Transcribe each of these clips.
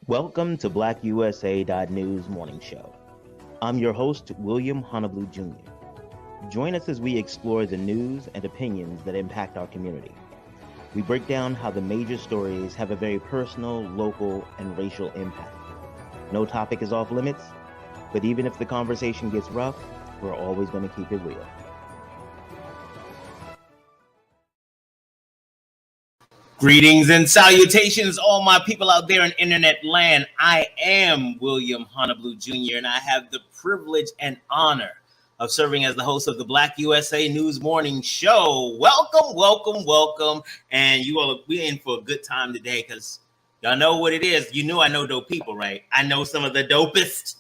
Welcome to BlackUSA.news morning show. I'm your host, William Honolulu Jr. Join us as we explore the news and opinions that impact our community. We break down how the major stories have a very personal, local, and racial impact. No topic is off limits, but even if the conversation gets rough, we're always going to keep it real. Greetings and salutations, all my people out there in internet land. I am William Honolulu Jr., and I have the privilege and honor of serving as the host of the Black USA News Morning Show. Welcome, welcome, welcome. And you all, we're in for a good time today because y'all know what it is. You know I know dope people, right? I know some of the dopest.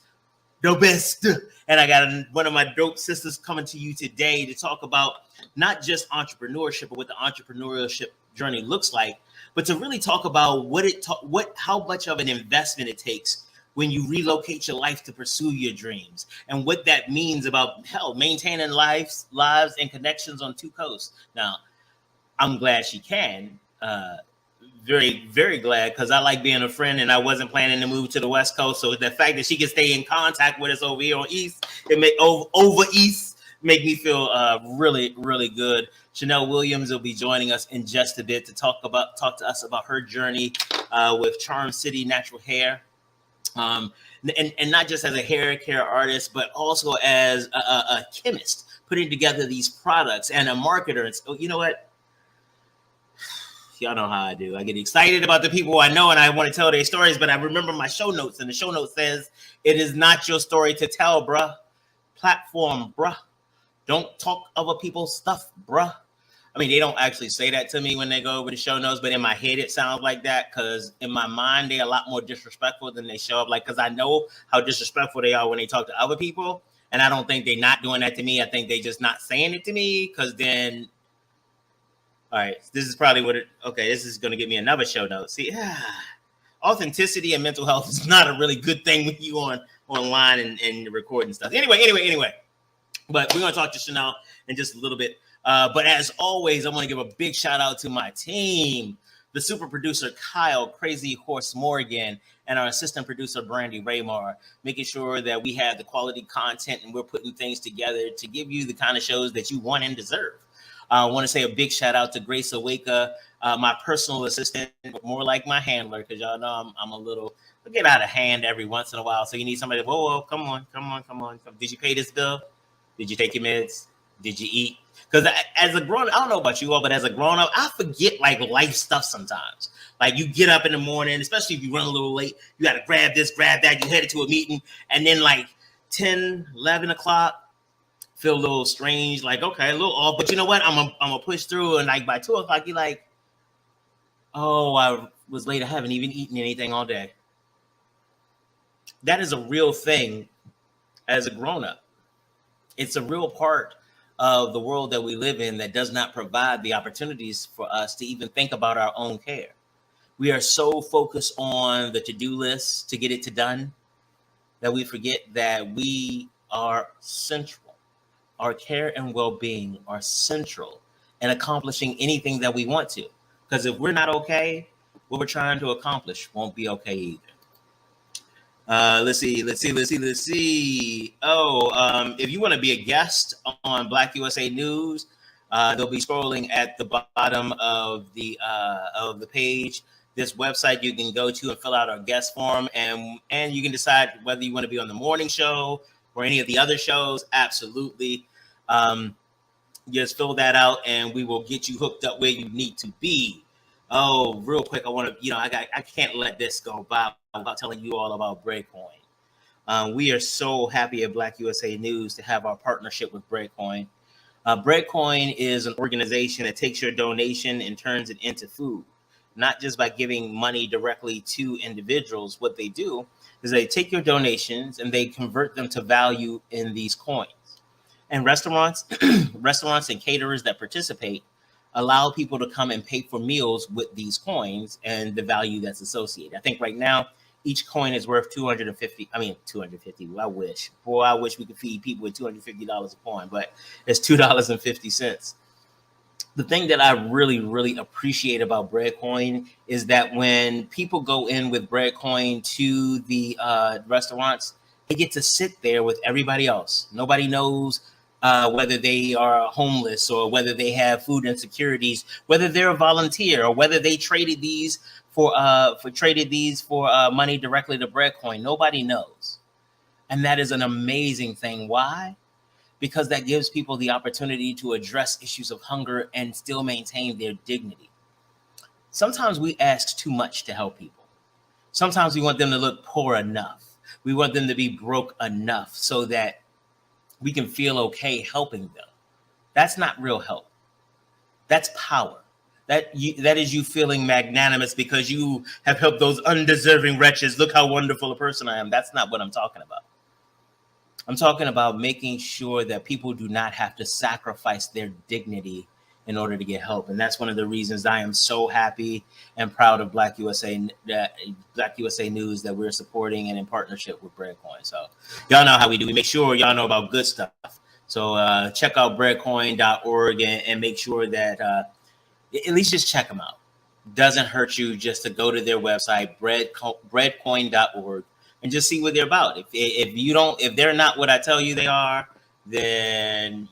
And I got one of my dope sisters coming to you today to talk about not just entrepreneurship, but what the entrepreneurship journey looks like, but to really talk about how much of an investment it takes when you relocate your life to pursue your dreams, and what that means about maintaining lives and connections on two coasts. Now, I'm glad she can. Very, very glad, because I like being a friend and I wasn't planning to move to the West Coast. So the fact that she can stay in contact with us over here on East, over East, make me feel really, really good. Shanel Williams will be joining us in just a bit to talk to us about her journey with Charm City Natural Hair. And not just as a hair care artist, but also as a chemist, putting together these products, and a marketer. And so, you know what? Y'all know how I do. I get excited about the people I know and I want to tell their stories, but I remember my show notes, and the show note says, it is not your story to tell, bruh. Platform, bruh. Don't talk other people's stuff, bruh. I mean, they don't actually say that to me when they go over the show notes, but in my head, it sounds like that, because in my mind, they're a lot more disrespectful than they show up. Like, because I know how disrespectful they are when they talk to other people, and I don't think they're not doing that to me. I think they just not saying it to me, because then, all right, this is probably this is going to get me another show note. See, authenticity and mental health is not a really good thing when you online and recording stuff. Anyway. But we're going to talk to Shanel in just a little bit. But as always, I want to give a big shout out to my team, the super producer, Kyle Crazy Horse Morgan, and our assistant producer, Brandy Raymar, making sure that we have the quality content and we're putting things together to give you the kind of shows that you want and deserve. I want to say a big shout out to Grace Awaka, my personal assistant, more like my handler, because y'all know I'm a little, I get out of hand every once in a while. So you need somebody, whoa, come on. Did you pay this bill? Did you take your meds? Did you eat? Because as a grown up, I don't know about you all, but as a grown up, I forget like life stuff sometimes. Like you get up in the morning, especially if you run a little late, you got to grab this, grab that. You headed to a meeting, and then like 10, 11 o'clock, feel a little strange, like, okay, a little off, but you know what? I'm gonna push through, and like by 2 o'clock, you're like, oh, I was late. I haven't even eaten anything all day. That is a real thing as a grown up. It's a real part of the world that we live in that does not provide the opportunities for us to even think about our own care. We are so focused on the to-do list to get it done that we forget that we are central. Our care and well-being are central in accomplishing anything that we want to. Because if we're not okay, what we're trying to accomplish won't be okay either. Let's see. If you want to be a guest on Black USA News, they'll be scrolling at the bottom of the page. This website you can go to and fill out our guest form, and you can decide whether you want to be on the morning show or any of the other shows. Absolutely. Just fill that out and we will get you hooked up where you need to be. Oh, real quick, I want to, I can't let this go by without telling you all about Breadcoin. We are so happy at Black USA News to have our partnership with Breadcoin. Breadcoin is an organization that takes your donation and turns it into food, not just by giving money directly to individuals. What they do is they take your donations and they convert them to value in these coins. And restaurants and caterers that participate allow people to come and pay for meals with these coins and the value that's associated. I think right now, each coin is worth $250. I wish. Boy, I wish we could feed people with $250 a coin, but it's $2.50. the thing that I really, really appreciate about Breadcoin is that when people go in with Breadcoin to the restaurants, they get to sit there with everybody else. Nobody knows whether they are homeless or whether they have food insecurities, whether they're a volunteer or whether they traded these for money directly to Breadcoin. Nobody knows, and that is an amazing thing. Why? Because that gives people the opportunity to address issues of hunger and still maintain their dignity. Sometimes we ask too much to help people. Sometimes we want them to look poor enough. We want them to be broke enough so that we can feel okay helping them. That's not real help. That's power. That is you feeling magnanimous because you have helped those undeserving wretches. Look how wonderful a person I am. That's not what I'm talking about. I'm talking about making sure that people do not have to sacrifice their dignity in order to get help. And that's one of the reasons I am so happy and proud of BlackUSA News that we're supporting and in partnership with Breadcoin. So y'all know how we do. We make sure y'all know about good stuff. So check out breadcoin.org and make sure that at least just check them out. Doesn't hurt you just to go to their website, breadcoin.org. And just see what they're about. If they're not what I tell you they are, then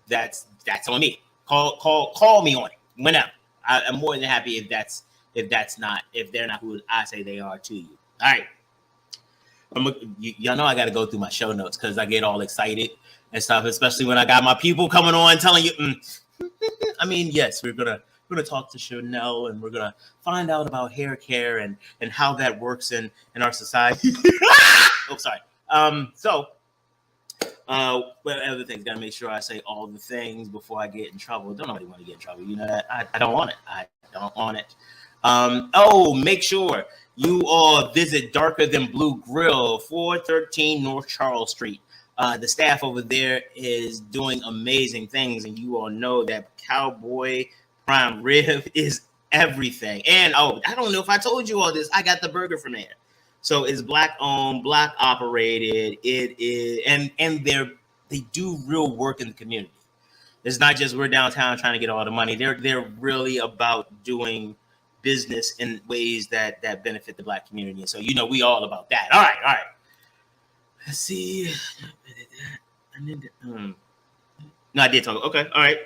that's on me. Call me on it whenever. I'm more than happy if they're not who I say they are to you. All right. Y'all know I got to go through my show notes because I get all excited and stuff, especially when I got my people coming on telling you. I mean, yes, we're gonna talk to Shanel and we're gonna find out about hair care and how that works in our society. Oh, sorry. Well, other things, gotta make sure I say all the things before I get in trouble. Don't nobody want to get in trouble. You know that I don't want it. I don't want it. Make sure you all visit Darker Than Blue Grill, 413 North Charles Street. The staff over there is doing amazing things, and you all know that Cowboy Prime Rib is everything. And I don't know if I told you all this. I got the burger from there. So it's Black owned, Black operated. It is, and they do real work in the community. It's not just we're downtown trying to get all the money. They're really about doing business in ways that benefit the Black community. And so we all about that. All right. Let's see. No, I did talk. Okay, all right.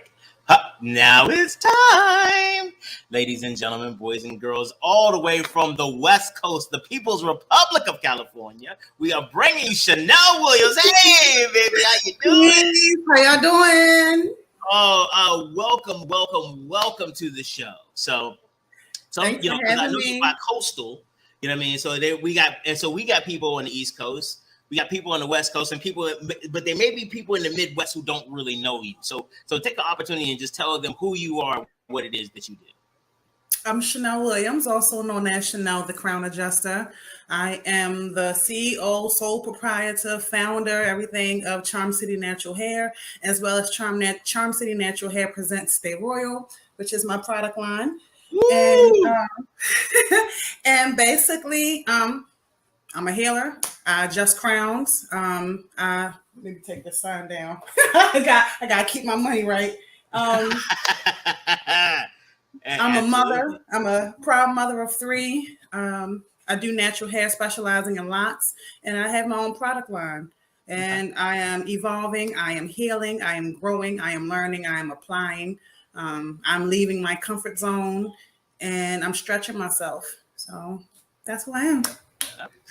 Now it's time, ladies and gentlemen, boys and girls, all the way from the West Coast, the People's Republic of California. We are bringing Shanel Williams. Hey, baby, how you doing? How y'all doing? Welcome to the show. So Thanks because I know you're bi-coastal, you know what I mean. So we got people on the East Coast. We got people on the West Coast and people, but there may be people in the Midwest who don't really know you. So take the opportunity and just tell them who you are, what it is that you do. I'm Shanel Williams, also known as Shanel the Crown Adjuster. I am the CEO, sole proprietor, founder, everything of Charm City Natural Hair, as well as Charm City Natural Hair presents Stay Royal, which is my product line. And basically, I'm a healer. I adjust crowns. Let me take the sign down. I got to keep my money right. I'm a mother. I'm a proud mother of 3. I do natural hair, specializing in locks, and I have my own product line. And I am evolving. I am healing. I am growing. I am learning. I am applying. I'm leaving my comfort zone, and I'm stretching myself. So that's who I am.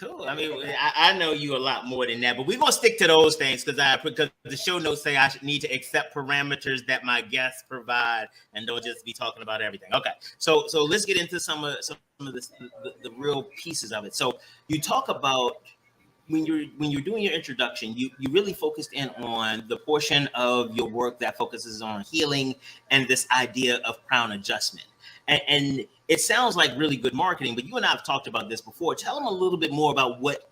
Cool. I mean, I know you a lot more than that, but we're gonna stick to those things because the show notes say I should need to accept parameters that my guests provide and don't just be talking about everything. Okay, so let's get into some of the real pieces of it. So you talk about when you're doing your introduction, you really focused in on the portion of your work that focuses on healing and this idea of crown adjustment. And it sounds like really good marketing, but you and I have talked about this before. Tell them a little bit more about what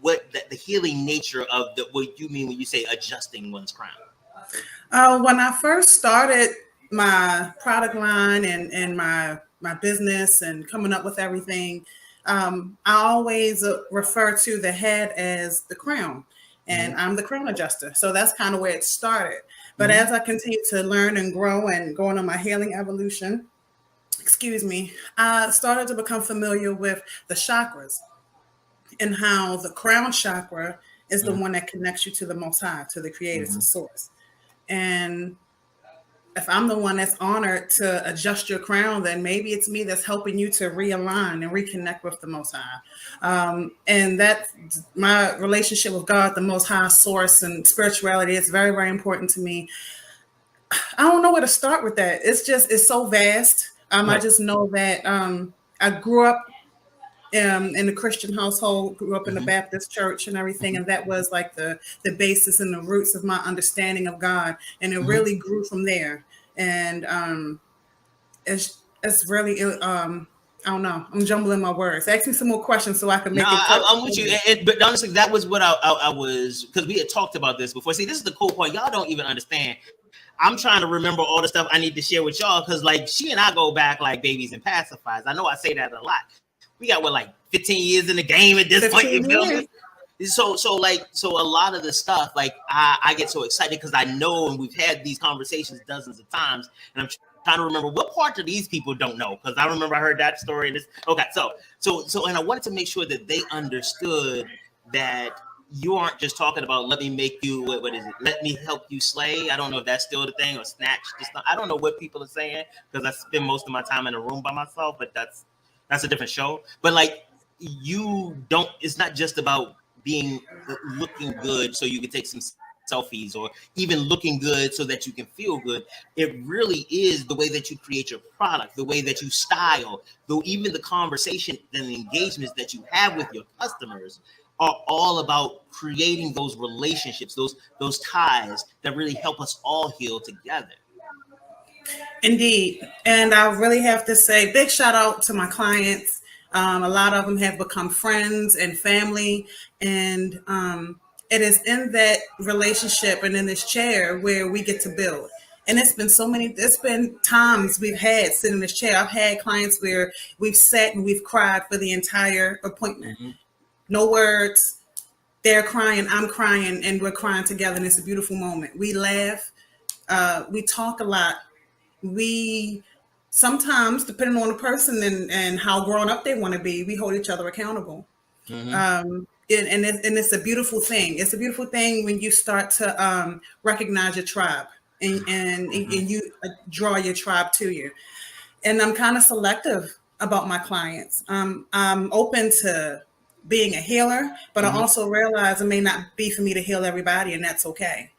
the healing nature of what you mean when you say adjusting one's crown. When I first started my product line and my business and coming up with everything, I always refer to the head as the crown, and I'm the crown adjuster. So that's kind of where it started. But as I continue to learn and grow and going on my healing evolution, I started to become familiar with the chakras and how the crown chakra is the one that connects you to the Most High, to the Creator, to Source. And if I'm the one that's honored to adjust your crown, then maybe it's me that's helping you to realign and reconnect with the Most High. And that my relationship with God, the Most High, Source, and spirituality is very, very important to me. I don't know where to start with that. It's so vast. I just know that I grew up in a Christian household, grew up in the Baptist church and everything. And that was like the basis and the roots of my understanding of God. And it really grew from there. And it's really, I don't know. I'm jumbling my words. Ask me some more questions so I can make it. I'm with you. But honestly, that was what I was, because we had talked about this before. See, this is the cool part. Y'all don't even understand. I'm trying to remember all the stuff I need to share with y'all, because like she and I go back like babies and pacifiers. I know I say that a lot. We got like 15 years in the game at this point. You feel me? So a lot of the stuff, like I get so excited because I know, and we've had these conversations dozens of times, and I'm trying to remember what part of these people don't know, because I remember I heard that story. And and I wanted to make sure that they understood that you aren't just talking about let me make you what is it? Let me help you slay. I don't know if that's still the thing, or snatch. I don't know what people are saying, because I spend most of my time in a room by myself, but that's a different show. But like, it's not just about looking good so you can take some selfies, or even looking good so that you can feel good. It really is the way that you create your product, the way that you style, though even the conversation and the engagements that you have with your customers are all about creating those relationships, those ties that really help us all heal together. Indeed. And I really have to say big shout out to my clients. A lot of them have become friends and family. And it is in that relationship and in this chair where we get to build. And it's been times we've had sitting in this chair. I've had clients where we've sat and we've cried for the entire appointment. No words. They're crying, I'm crying, and we're crying together. And it's a beautiful moment. We laugh. We talk a lot. We sometimes, depending on the person and how grown up they want to be, we hold each other accountable. And it's a beautiful thing. It's a beautiful thing when you start to recognize your tribe and you draw your tribe to you. And I'm kind of selective about my clients. I'm open to being a healer, but I also realize it may not be for me to heal everybody, and that's okay.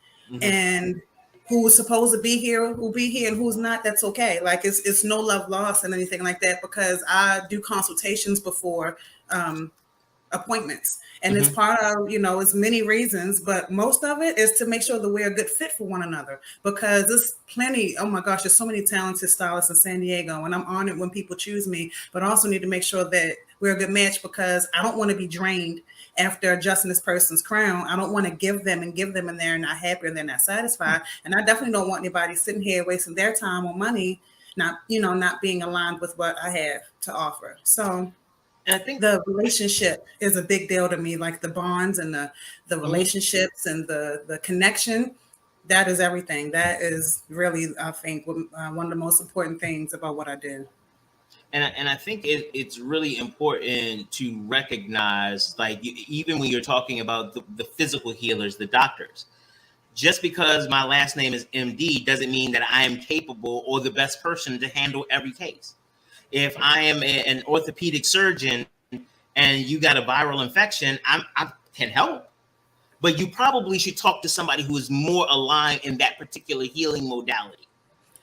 And who's supposed to be here will be here, and who's not, that's okay. Like it's no love lost and anything like that, because I do consultations before appointments. And it's part of, it's many reasons, but most of it is to make sure that we're a good fit for one another, because there's plenty, oh my gosh, there's so many talented stylists in San Diego, and I'm honored when people choose me, but I also need to make sure that we're a good match, because I don't want to be drained after adjusting this person's crown. I don't want to give them, and they're not happy and they're not satisfied. And I definitely don't want anybody sitting here wasting their time or money, not being aligned with what I have to offer. So I think the relationship is a big deal to me, like the bonds and the relationships and the connection. That is everything. That is really, I think, one of the most important things about what I do. And I think it's really important to recognize, like, even when you're talking about the physical healers, the doctors, just because my last name is MD doesn't mean that I am capable or the best person to handle every case. If I am an orthopedic surgeon and you got a viral infection, I can help, but you probably should talk to somebody who is more aligned in that particular healing modality.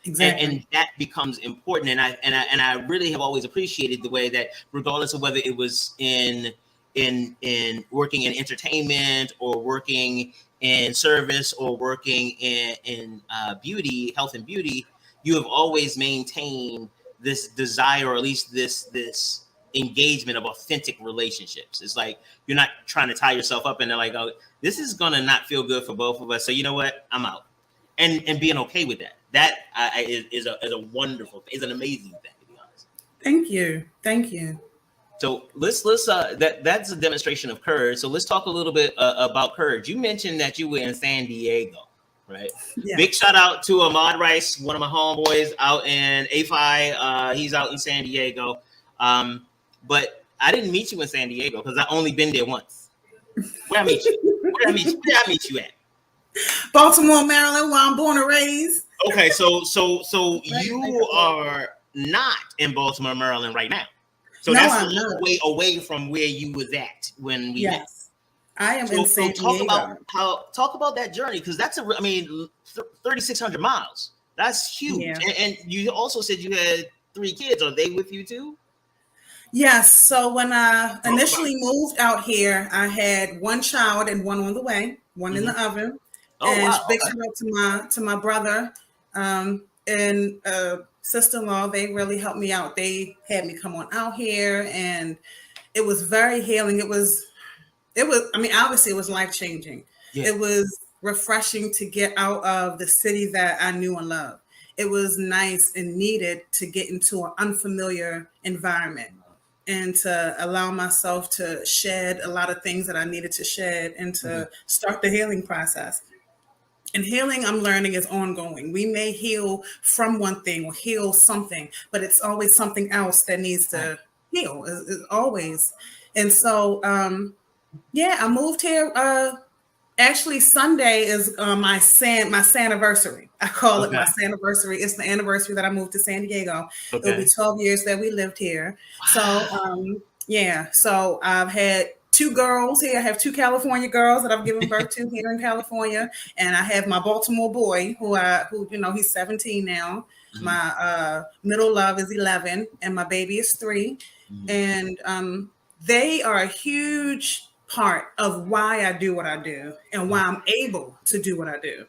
Exactly. And that becomes important. And I really have always appreciated the way that, regardless of whether it was in working in entertainment or working in service or working in beauty, health and beauty, you have always maintained this desire, or at least this engagement of authentic relationships. It's like you're not trying to tie yourself up and they're like, oh, this is gonna not feel good for both of us, so you know what, I'm out, and being okay with that. That is a wonderful thing. It's an amazing thing, to be honest. Thank you. So let's that's a demonstration of courage. So let's talk a little bit about courage. You mentioned that you were in San Diego. Right. Yeah. Big shout out to Ahmad Rice, one of my homeboys out in AFI. He's out in San Diego. But I didn't meet you in San Diego because I only been there once. Where I meet you? Where I meet you at? Baltimore, Maryland, where I'm born and raised. Okay, so you are not in Baltimore, Maryland right now. So no, that's I'm a little not. way away from where you was at when we met. Yes, I am in San Diego. Talk about that journey, because that's 3,600 miles. That's huge. Yeah. And you also said you had 3 kids. Are they with you too? Yes. So when I initially moved out here, I had 1 child and 1 on the way, 1 in the oven. Oh, and wow. big shout out to my brother and sister-in-law. They really helped me out. They had me come on out here, and it was very healing. It was. I mean, obviously, it was life-changing. Yeah. It was refreshing to get out of the city that I knew and loved. It was nice and needed to get into an unfamiliar environment and to allow myself to shed a lot of things that I needed to shed and to start the healing process. And healing, I'm learning, is ongoing. We may heal from one thing or heal something, but it's always something else that needs to heal. It's always. And so, I moved here. Actually, Sunday is my Saniversary. I call it my Saniversary. It's the anniversary that I moved to San Diego. Okay. It'll be 12 years that we lived here. Wow. So, so I've had 2 girls here. I have 2 California girls that I've given birth to here in California, and I have my Baltimore boy, who he's 17 now. Mm-hmm. My middle love is 11, and my baby is 3, and they are a huge part of why I do what I do and why I'm able to do what I do.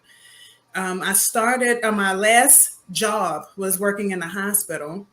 I started my last job was working in a hospital.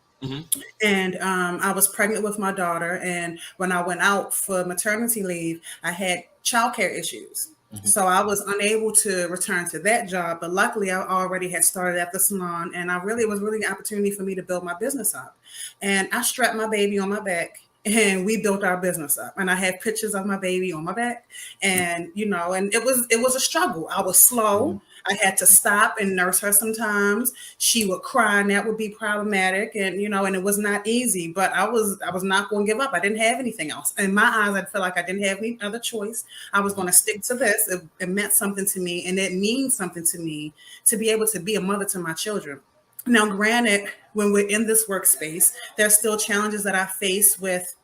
And I was pregnant with my daughter. And when I went out for maternity leave, I had childcare issues. So I was unable to return to that job. But luckily, I already had started at the salon. And it was really an opportunity for me to build my business up. And I strapped my baby on my back. And we built our business up. And I have pictures of my baby on my back. And, and it was a struggle. I was slow. I had to stop and nurse her sometimes. She would cry, and that would be problematic. And, and it was not easy, but I was not going to give up. I didn't have anything else. In my eyes, I felt like I didn't have any other choice. I was going to stick to this. It meant something to me, and it means something to me to be able to be a mother to my children. Now, granted, when we're in this workspace, there's still challenges that I face with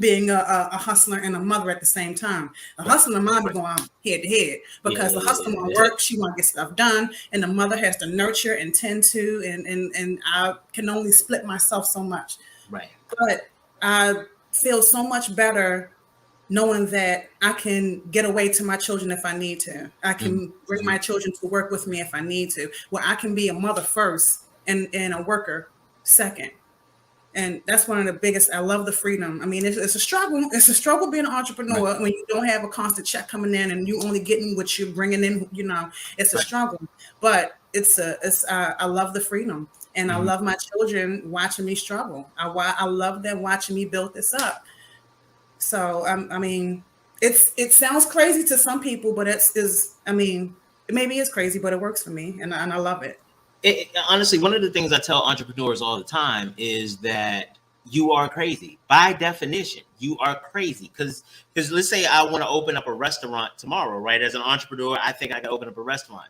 being a hustler and a mother at the same time. A hustler and mom are going head to head because the hustler want to work, she want to get stuff done, and the mother has to nurture and tend to, and I can only split myself so much. Right. But I feel so much better knowing that I can get away to my children if I need to. I can bring my children to work with me if I need to, where I can be a mother first and a worker second. And that's one of the biggest. I love the freedom. I mean, it's a struggle. It's a struggle being an entrepreneur when you don't have a constant check coming in and you only getting what you're bringing in. It's a struggle, but I love the freedom, and I love my children watching me struggle. I love them watching me build this up. So I mean, it sounds crazy to some people, but maybe it's crazy, but it works for me, and I love it. Honestly, one of the things I tell entrepreneurs all the time is that you are crazy. By definition, you are crazy. Because let's say I want to open up a restaurant tomorrow, right? As an entrepreneur, I think I can open up a restaurant.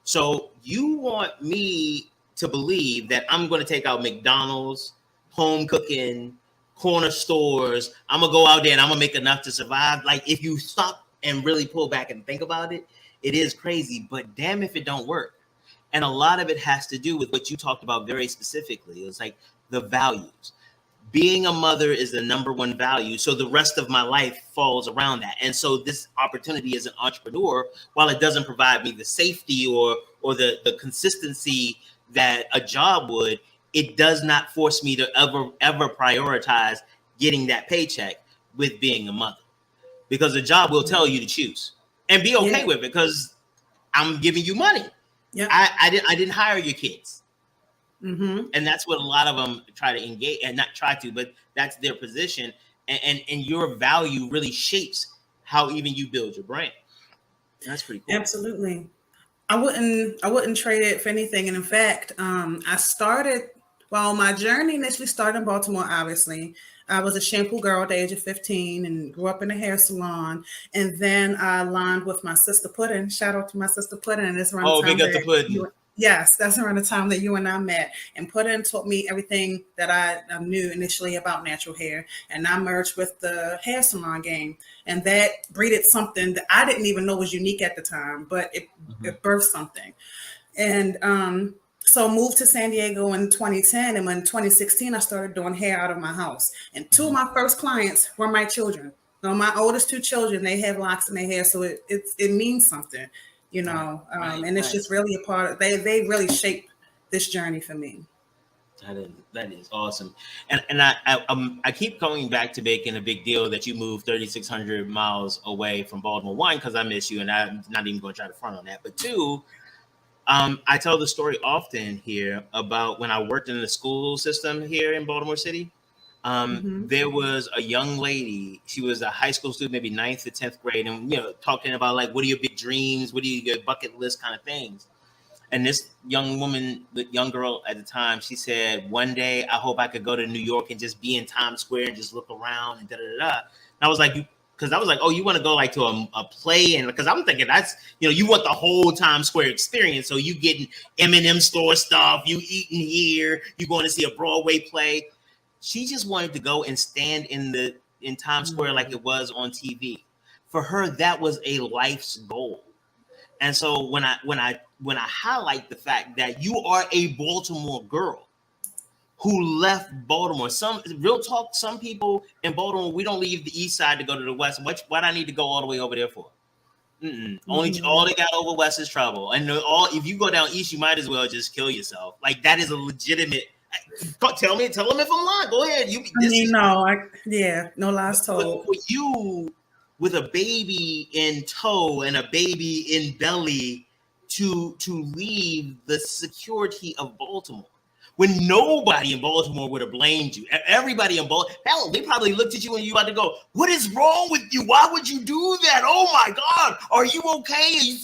So you want me to believe that I'm going to take out McDonald's, home cooking, corner stores. I'm going to go out there and I'm going to make enough to survive. Like, if you stop and really pull back and think about it, it is crazy. But damn if it don't work. And a lot of it has to do with what you talked about very specifically. It's like the values. Being a mother is the number one value. So the rest of my life falls around that. And so this opportunity as an entrepreneur, while it doesn't provide me the safety or the consistency that a job would, it does not force me to ever prioritize getting that paycheck with being a mother. Because the job will tell you to choose and be okay with it, because I'm giving you money. Yeah, I didn't hire your kids, and that's what a lot of them try to engage, and not try to, but that's their position, and your value really shapes how even you build your brand. That's pretty cool. Absolutely. I wouldn't trade it for anything. And in fact, my journey initially started in Baltimore, obviously. I was a shampoo girl at the age of 15 and grew up in a hair salon. And then I aligned with my sister Puddin. Shout out to my sister Puddin. And it's around the Oh, time big up the pudding. yes, that's around the time that you and I met. And Puddin taught me everything that I knew initially about natural hair. And I merged with the hair salon game. And that breeded something that I didn't even know was unique at the time, but it birthed something. And so moved to San Diego in 2010. And in 2016, I started doing hair out of my house. And two of my first clients were my children. So my oldest two children, they have locks in their hair. So it means something, and it's just really a part of, they really shape this journey for me. That is awesome. And I keep coming back to making a big deal that you moved 3,600 miles away from Baltimore. One, because I miss you, and I'm not even going to try to front on that. But two, I tell the story often here about when I worked in the school system here in Baltimore City. There was a young lady. She was a high school student, maybe 9th to 10th grade, and talking about like, what are your big dreams? What are your bucket list kind of things? And this young girl at the time, she said, one day I hope I could go to New York and just be in Times Square and just look around and da da da. And I was like, oh, you want to go like to a play? And because I'm thinking that's, you want the whole Times Square experience. So you getting M&M store stuff, you eating here, you going to see a Broadway play. She just wanted to go and stand in Times Square like it was on TV. For her, that was a life's goal. And so when I highlight the fact that you are a Baltimore girl who left Baltimore, some people in Baltimore, we don't leave the east side to go to the west. What I need to go all the way over there for? Only all they got over west is trouble. And if you go down east, you might as well just kill yourself. Like that is a legitimate. Tell them if I'm lying. Go ahead. No lies told. For you, with a baby in tow and a baby in belly, to leave the security of Baltimore, when nobody in Baltimore would have blamed you. Everybody in Baltimore, hell, they probably looked at you and you about to go, what is wrong with you? Why would you do that? Oh my God, are you okay?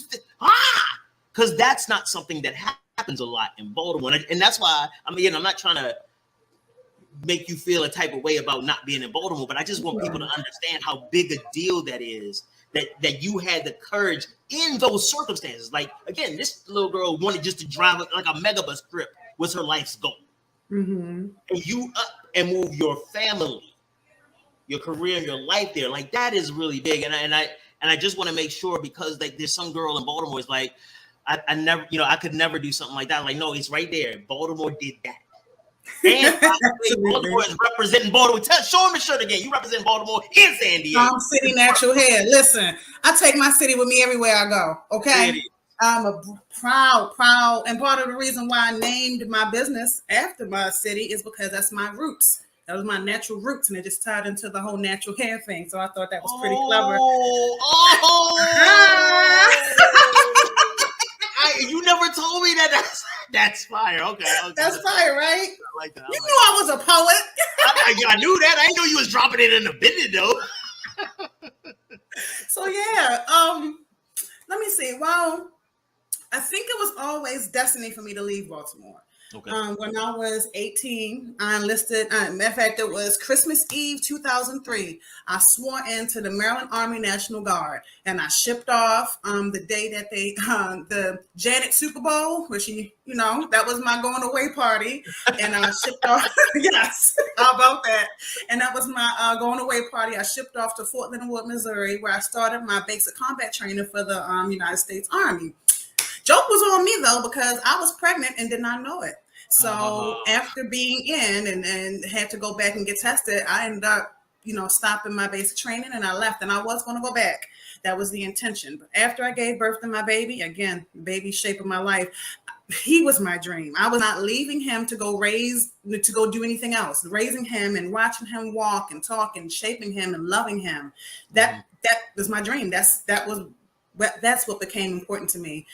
Because that's not something that happens a lot in Baltimore. And that's why, I'm not trying to make you feel a type of way about not being in Baltimore, but I just want people to understand how big a deal that is, that you had the courage in those circumstances. Like, again, this little girl wanted just to drive like a megabus trip was her life's goal. And you up and move your family, your career, your life there. Like, that is really big. And I just want to make sure, because like there's some girl in Baltimore is like, I never, I could never do something like that. Like, no, it's right there. Baltimore did that. And Baltimore is representing Baltimore. Show them the shirt again. You represent Baltimore in San Diego. Palm City Natural Hair. Listen, I take my city with me everywhere I go. Okay. I'm a proud, and part of the reason why I named my business after my city is because that's my roots. That was my natural roots, and it just tied into the whole natural hair thing. So I thought that was pretty clever. You never told me that. That's fire. Okay. That's fire, right? I like that. You knew I was a poet. I knew that. I didn't know you was dropping it in the business though. So yeah, let me see. Well, I think it was always destiny for me to leave Baltimore. Okay. When I was 18, I enlisted. Matter of fact, it was Christmas Eve 2003. I swore into the Maryland Army National Guard, and I shipped off the day that they the Janet Super Bowl, where she, that was my going away party, and I shipped off. Yes, how about that? And that was my going away party. I shipped off to Fort Leonard Wood, Missouri, where I started my basic combat training for the United States Army. Joke was on me though, because I was pregnant and did not know it. So after being in and had to go back and get tested, I ended up, stopping my basic training, and I left, and I was going to go back. That was the intention. But after I gave birth to my baby, again, baby shaping my life, he was my dream. I was not leaving him to go do anything else. Raising him and watching him walk and talk and shaping him and loving him. That was my dream. That's what became important to me.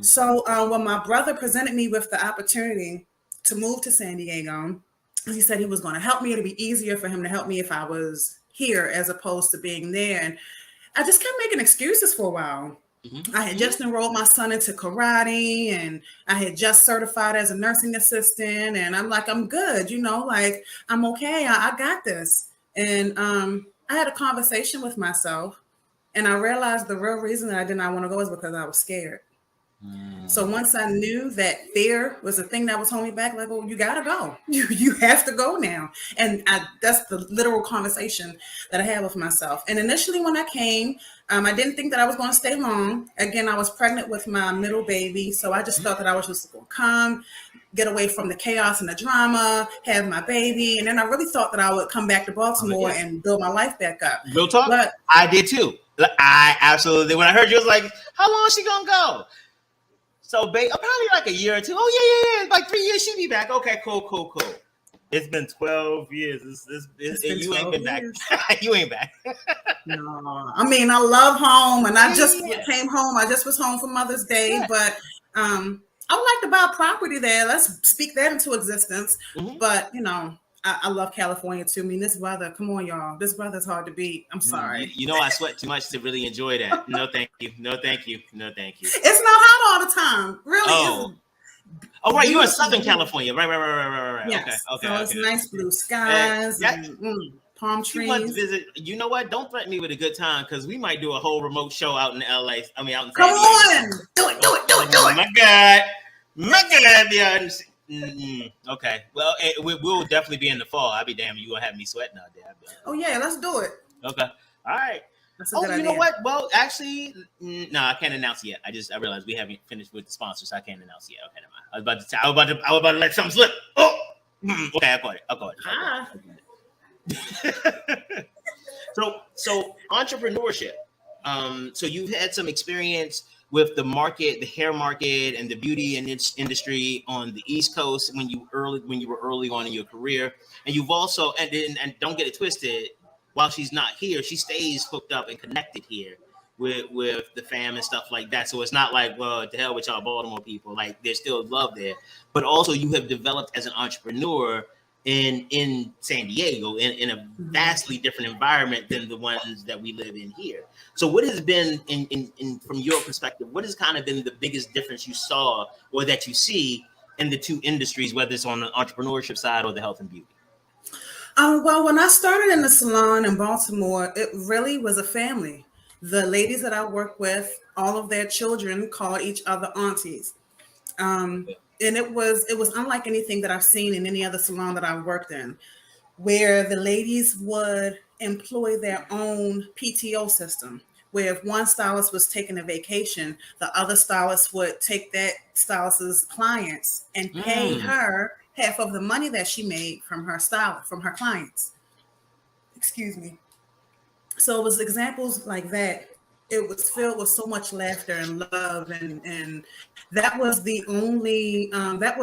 So when my brother presented me with the opportunity to move to San Diego, he said he was going to help me. It'd be easier for him to help me if I was here as opposed to being there. And I just kept making excuses for a while. I had just enrolled my son into karate, and I had just certified as a nursing assistant. And I'm like, I'm good, like I'm okay. I got this. And I had a conversation with myself, and I realized the real reason that I did not want to go is because I was scared. So once I knew that fear was the thing that was holding me back, like, oh, you gotta go. You have to go now. And that's the literal conversation that I had with myself. And initially when I came, I didn't think that I was going to stay long. Again, I was pregnant with my middle baby. So I just thought that I was just going to come, get away from the chaos and the drama, have my baby. And then I really thought that I would come back to Baltimore and build my life back up. Real talk? But I did too. I absolutely, when I heard you, I was like, how long is she going to go? So, probably like a year or two. Oh, yeah. Like 3 years, she'll be back. Okay, cool. It's been 12 years. You ain't been back. You ain't back. No. I mean, I love home, and I just came home. I just was home for Mother's Day, but I would like to buy a property there. Let's speak that into existence. But, I love California too. I mean, this weather, come on, y'all. This weather's hard to beat. I'm sorry. I sweat too much to really enjoy that. No, thank you. It's not hot all the time. Really. Oh, right. You're in Southern California. Right. Yes. Okay. So it's nice blue skies and palm trees. You want to visit. You know what? Don't threaten me with a good time, because we might do a whole remote show out in LA. I mean, out in San Diego. Come on. Do it. My God. Yeah. Okay. Well, we'll definitely be in the fall. I'll be damned. You gonna have me sweating out there. Oh yeah, let's do it. Okay. All right. That's a good idea. You know what? Well, actually, no, I can't announce yet. I realized we haven't finished with the sponsors, so I can't announce yet. Okay, never mind. I was about to let something slip. Oh, okay, I'll go ahead. So entrepreneurship. So you've had some experience with the market, the hair market, and the beauty and industry on the East Coast when you were early on in your career, and you've also and don't get it twisted. While she's not here, she stays hooked up and connected here with the fam and stuff like that. So it's not like, well, to hell with y'all Baltimore people. Like, there's still love there. But also you have developed as an entrepreneur in San Diego in a vastly different environment than the ones that we live in here. So what has been in from your perspective, what has kind of been the biggest difference you saw or that you see in the two industries, whether it's on the entrepreneurship side or the health and beauty? Well, when I started in the salon in Baltimore, it really was a family. The ladies that I worked with, all of their children called each other aunties. And it was unlike anything that I've seen in any other salon that I've worked in, where the ladies would employ their own PTO system, where if one stylist was taking a vacation, the other stylist would take that stylist's clients and pay her half of the money that she made from her clients. Excuse me. So it was examples like that. It was filled with so much laughter and love, and that was the only that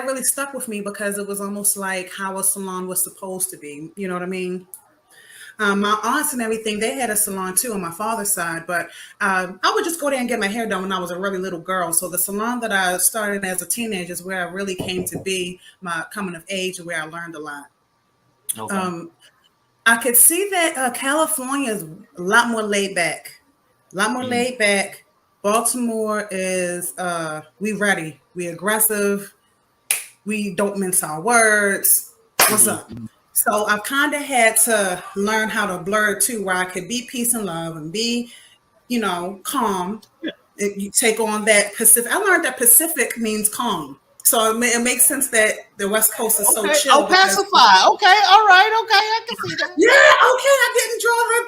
really stuck with me, because it was almost like how a salon was supposed to be. You know what I mean? My aunts and everything, they had a salon too on my father's side, but I would just go there and get my hair done when I was a really little girl. So the salon that I started as a teenager is where I really came to be my coming of age, and where I learned a lot. Okay. I could see that California is a lot more laid back. Baltimore is, we ready. We aggressive. We don't mince our words. What's up? So I've kind of had to learn how to blur too, where I could be peace and love and be, calm. Yeah. You take on that Pacific. I learned that Pacific means calm. So it makes sense that the West Coast is so chill. Oh, pacify. Okay. All right. Okay. I can see that. Yeah. Okay. I didn't draw the.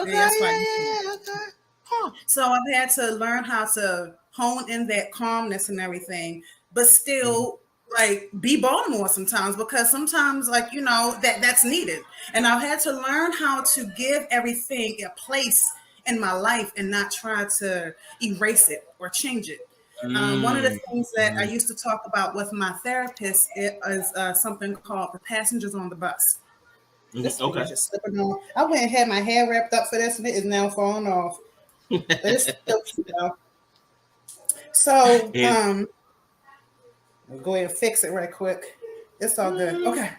Okay. Yeah. Okay. Huh. So I've had to learn how to hone in that calmness and everything, but still like be Baltimore sometimes, because sometimes that's needed. And I've had to learn how to give everything a place in my life and not try to erase it or change it. One of the things that I used to talk about with my therapist is something called the passengers on the bus. This is just slipping on. I went and had my hair wrapped up for this, and it is now falling off. But it's still cute though. So we'll go ahead and fix it right quick. It's all good. Okay.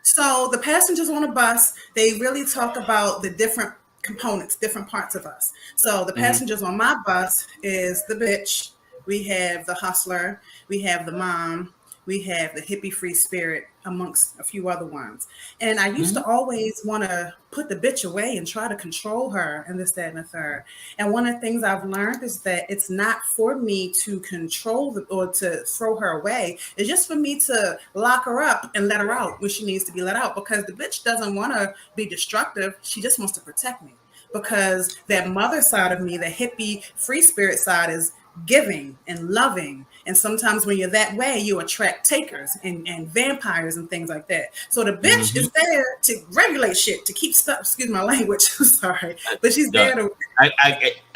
So the passengers on the bus, they really talk about the different components, different parts of us. So the passengers on my bus is the bitch. We have the hustler. We have the mom. We have the hippie free spirit, amongst a few other ones. And I used to always want to put the bitch away and try to control her and this, that, and the third. And one of the things I've learned is that it's not for me to control or to throw her away. It's just for me to lock her up and let her out when she needs to be let out, because the bitch doesn't want to be destructive. She just wants to protect me, because that mother side of me, the hippie free spirit side, is giving and loving. And sometimes when you're that way, you attract takers and vampires and things like that. So the bitch is there to regulate shit, to keep stuff, excuse my language, sorry, but she's there to.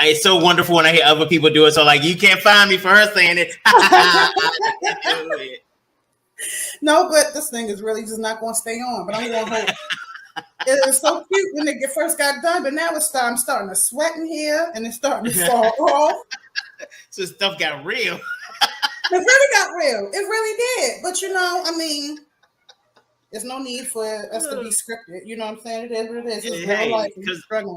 It's so wonderful when I hear other people do it. So like, you can't find me for her saying it. No, but this thing is really just not going to stay on, but I'm going to hope. It was so cute when it first got done, but now I'm starting to sweat in here and it's starting to fall off. So stuff got real. It really got real. It really did. But I mean, there's no need for us to be scripted. You know what I'm saying? It is what it is. It's real life.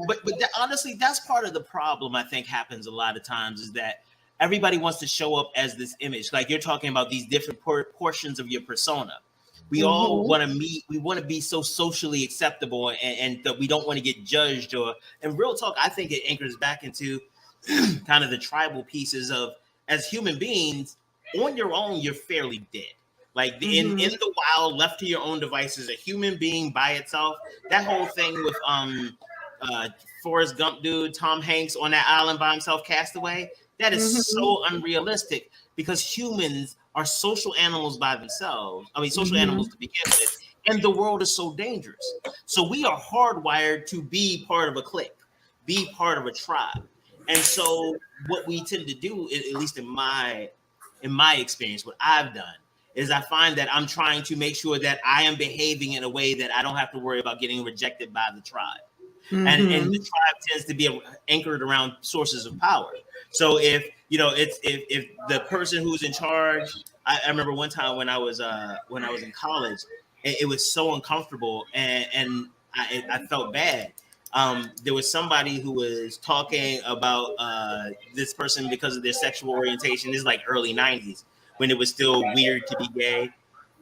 But honestly, that's part of the problem I think happens a lot of times, is that everybody wants to show up as this image. Like you're talking about these different portions of your persona. We all want to meet. We want to be so socially acceptable, and that we don't want to get judged. And real talk, I think it anchors back into kind of the tribal pieces of, as human beings, on your own, you're fairly dead. Like in the wild, left to your own devices, a human being by itself. That whole thing with Forrest Gump dude, Tom Hanks on that island by himself, Castaway. That is so unrealistic, because humans are social animals by themselves. I mean, social animals to begin with, and the world is so dangerous. So we are hardwired to be part of a clique, be part of a tribe. And so what we tend to do, at least in my experience, what I've done is I find that I'm trying to make sure that I am behaving in a way that I don't have to worry about getting rejected by the tribe. And the tribe tends to be anchored around sources of power. So if the person who's in charge, I remember one time when I was in college, it was so uncomfortable and I felt bad. There was somebody who was talking about this person because of their sexual orientation. This is like early 90s when it was still weird to be gay.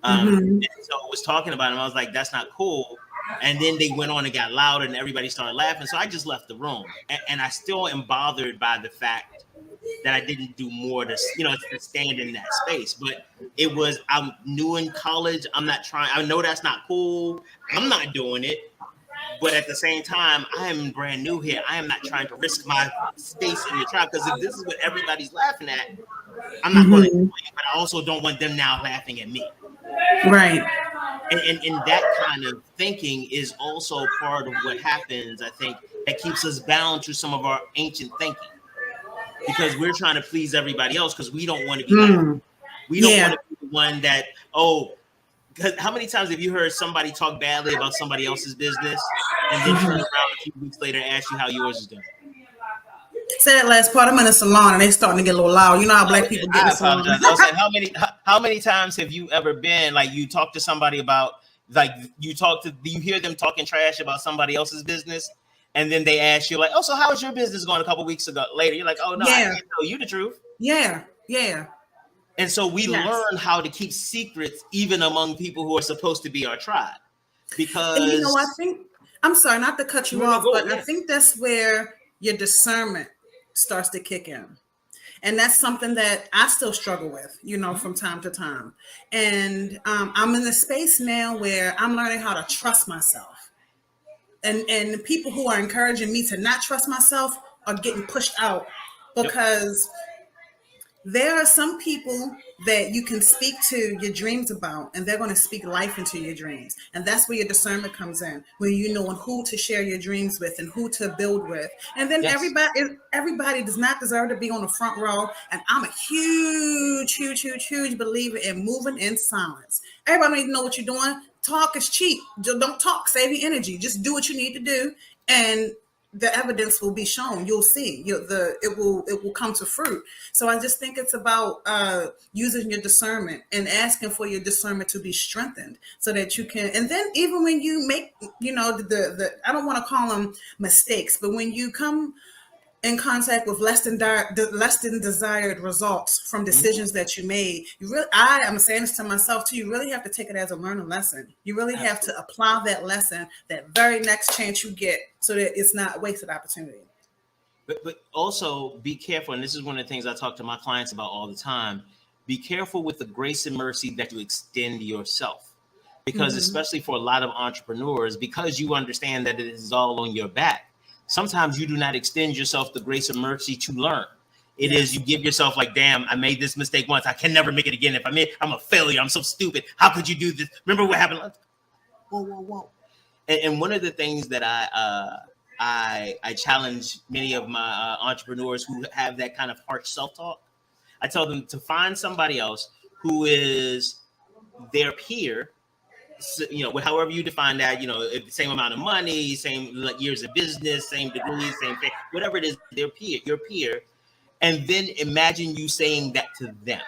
And so I was talking about him. I was like, that's not cool. And then they went on and got louder and everybody started laughing. So I just left the room. And I still am bothered by the fact that I didn't do more to stand in that space. But I'm new in college. I'm not trying. I know that's not cool. I'm not doing it. But at the same time, I am brand new here. I am not trying to risk my space in the tribe, because if this is what everybody's laughing at, I'm not going to do it. But I also don't want them now laughing at me. Right. And that kind of thinking is also part of what happens, I think, that keeps us bound to some of our ancient thinking. Because we're trying to please everybody else, because we don't want to be like, we don't want to be the one that, because how many times have you heard somebody talk badly about somebody else's business and then turn around a few weeks later and ask you how yours is doing? Say that last part. I'm in a salon and they starting to get a little loud. You know how black people get in the salon. I was saying, how many times have you ever been like, you talk to somebody about, like, you hear them talking trash about somebody else's business, and then they ask you like, oh, so how was your business going a couple weeks ago? Later, you're like, oh no, I can't tell you the truth. Yeah. And so we learn how to keep secrets even among people who are supposed to be our tribe. Because, and I think, I'm sorry, not to cut you off, but I think that's where your discernment starts to kick in. And that's something that I still struggle with, from time to time. And I'm in a space now where I'm learning how to trust myself. And the people who are encouraging me to not trust myself are getting pushed out, because there are some people that you can speak to your dreams about, and they're going to speak life into your dreams. And that's where your discernment comes in, where you know who to share your dreams with and who to build with. And then everybody does not deserve to be on the front row. And I'm a huge believer in moving in silence. Everybody needs to know what you're doing. Talk is cheap. Don't talk. Save your energy. Just do what you need to do. And the evidence will be shown. You'll see. It will come to fruit. So I just think it's about using your discernment and asking for your discernment to be strengthened, so that you can. And then even when you make, the I don't want to call them mistakes, but when you come in contact with less than desired results from decisions that you made, I'm saying this to myself too, you really have to take it as a learning lesson. You really have to apply that lesson that very next chance you get, so that it's not a wasted opportunity. But also be careful, and this is one of the things I talk to my clients about all the time. Be careful with the grace and mercy that you extend yourself, because especially for a lot of entrepreneurs, because you understand that it is all on your back, sometimes you do not extend yourself the grace and mercy to learn. It is, you give yourself like, damn, I made this mistake once, I can never make it again. If I'm a failure, I'm so stupid. How could you do this? Remember what happened? Whoa. And one of the things that I challenge many of my entrepreneurs who have that kind of harsh self-talk, I tell them to find somebody else who is their peer, with however you define that, same amount of money, same years of business, same degrees, same thing, whatever it is, your peer, and then imagine you saying that to them.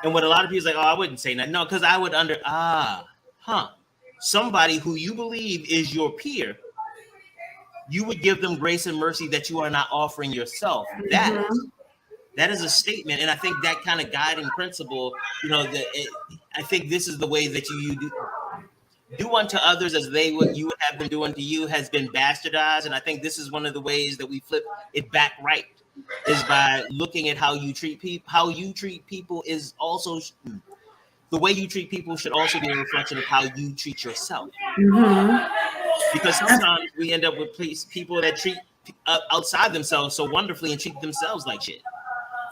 And what a lot of people say, oh, I wouldn't say that. No, because I would somebody who you believe is your peer, you would give them grace and mercy that you are not offering yourself. That is a statement. And I think that kind of guiding principle, I think this is the way that you do unto others as what you would have them do unto you has been bastardized. And I think this is one of the ways that we flip it back right, is by looking at how you treat people. How you treat people is also, the way you treat people should also be a reflection of how you treat yourself. Because sometimes we end up with people that treat outside themselves so wonderfully and treat themselves like shit.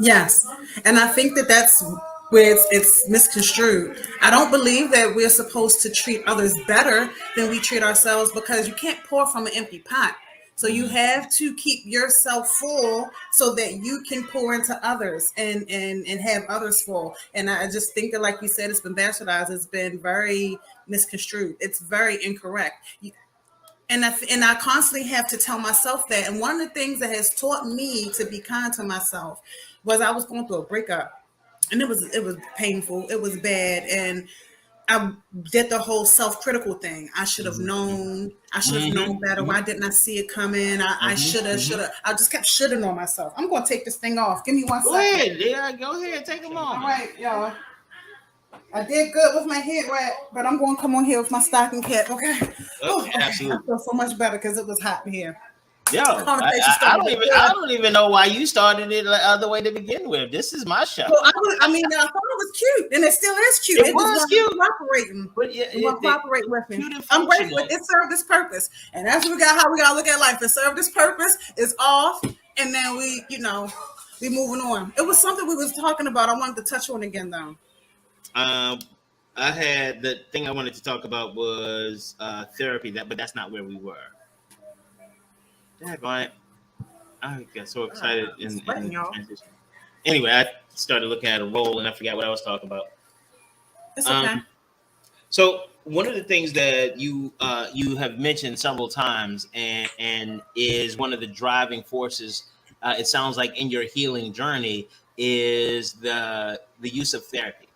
Yes. And I think that's where it's misconstrued. I don't believe that we're supposed to treat others better than we treat ourselves, because you can't pour from an empty pot. So you have to keep yourself full so that you can pour into others and have others full. And I just think that, like you said, it's been bastardized. It's been very misconstrued. It's very incorrect. And I constantly have to tell myself that. And one of the things that has taught me to be kind to myself was I was going through a breakup, and it was painful. It was bad. And I did the whole self-critical thing. I should have known. I should have known better. Why didn't I see it coming? I should have. I just kept shitting on myself. I'm going to take this thing off. Give me 1 second. Go ahead. Yeah, go ahead. Take them off. All right, y'all. I did good with my head wrap, but I'm going to come on here with my stocking cap, okay? Okay, absolutely. I feel so much better because it was hot in here. Yo, I don't even know why you started it the other way to begin with. This is my show. Well, I thought it was cute, and it still is cute. It was cute. Cooperating. But yeah, cooperate with me. I'm grateful. It served its purpose, and that's how we gotta look at life. It served its purpose. It's off, and then we moving on. It was something we was talking about. I wanted to touch on again, though. I had the thing I wanted to talk about was therapy. But that's not where we were. I got so excited in transition. Anyway, I started looking at a role and I forgot what I was talking about. It's okay. So one of the things that you have mentioned several times and is one of the driving forces, it sounds like, in your healing journey is the use of therapy.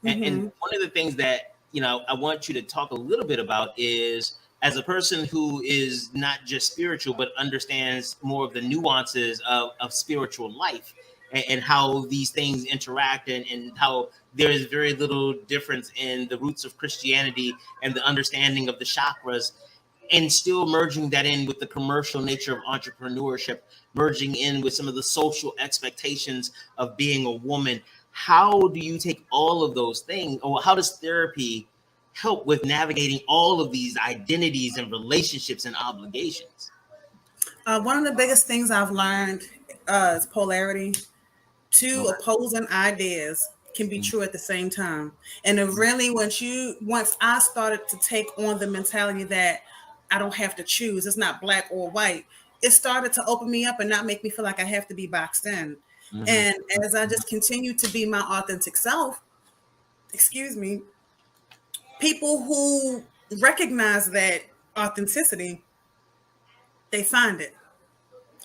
And one of the things that I want you to talk a little bit about is, as a person who is not just spiritual, but understands more of the nuances of spiritual life and how these things interact and how there is very little difference in the roots of Christianity and the understanding of the chakras, and still merging that in with the commercial nature of entrepreneurship, merging in with some of the social expectations of being a woman. How do you take all of those things, or how does therapy help with navigating all of these identities and relationships and obligations? One of the biggest things I've learned is polarity. Two opposing ideas can be true at the same time. And it really, once I started to take on the mentality that I don't have to choose, it's not black or white, it started to open me up and not make me feel like I have to be boxed in. And as I just continue to be my authentic self, people who recognize that authenticity they find it.